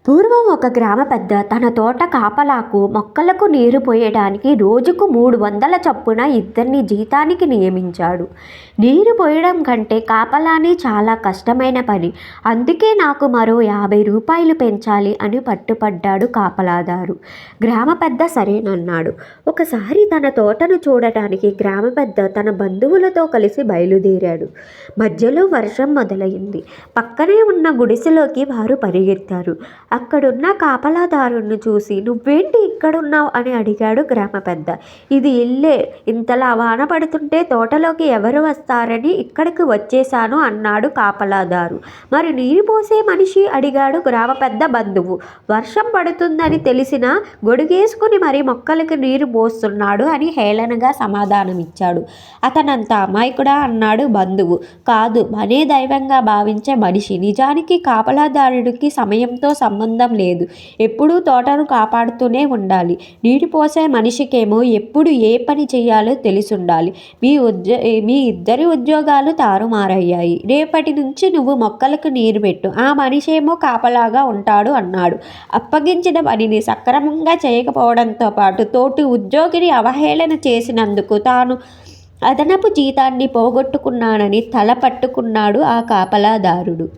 పూర్వం ఒక గ్రామ పెద్ద తన తోట కాపలాకు మొక్కలకు నీరు పోయడానికి రోజుకు 300 చొప్పున ఇద్దరిని జీతానికి నియమించాడు. నీరు పోయడం కంటే కాపలాని చాలా కష్టమైన పని, అందుకే నాకు మరో 50 రూపాయలు పెంచాలి అని పట్టుపడ్డాడు కాపలాదారు. గ్రామ పెద్ద సరేనన్నాడు. ఒకసారి తన తోటను చూడటానికి గ్రామ పెద్ద తన బంధువులతో కలిసి బయలుదేరాడు. మధ్యలో వర్షం మొదలైంది. పక్కనే ఉన్న గుడిసెలోకి వారు పరిగెత్తారు. అక్కడున్న కాపలాదారుణ్ణి చూసి, నువ్వేంటి ఇక్కడున్నావు అని అడిగాడు గ్రామ పెద్ద. ఇది ఇల్లే, ఇంతలా వాన పడుతుంటే తోటలోకి ఎవరు వస్తారని ఇక్కడికి వచ్చేశాను అన్నాడు కాపలాదారు. మరి నీరు పోసే మనిషి అడిగాడు గ్రామ పెద్ద బంధువు. వర్షం పడుతుందని తెలిసినా గొడుగేసుకుని మరి మొక్కలకి నీరు పోస్తున్నాడు అని హేళనగా సమాధానమిచ్చాడు. అతనంత అమాయకుడా అన్నాడు బంధువు. కాదు, మనే దైవంగా భావించే మనిషి. నిజానికి కాపలాదారుడికి సమయంతో సంబంధం లేదు, ఎప్పుడూ తోటను కాపాడుతూనే ఉండాలి. నీటి పోసే మనిషికేమో ఎప్పుడు ఏ పని చేయాలో తెలిసుండాలి. మీ ఇద్దరి ఉద్యోగాలు తారుమారయ్యాయి. రేపటి నుంచి నువ్వు మొక్కలకు నీరు పెట్టు, ఆ మనిషేమో కాపలాగా ఉంటాడు అన్నాడు. అప్పగించిన పనిని సక్రమంగా చేయకపోవడంతో పాటు తోటి ఉద్యోగిని అవహేళన చేసినందుకు తాను అదనపు జీతాన్ని పోగొట్టుకున్నానని తల పట్టుకున్నాడు ఆ కాపలాదారుడు.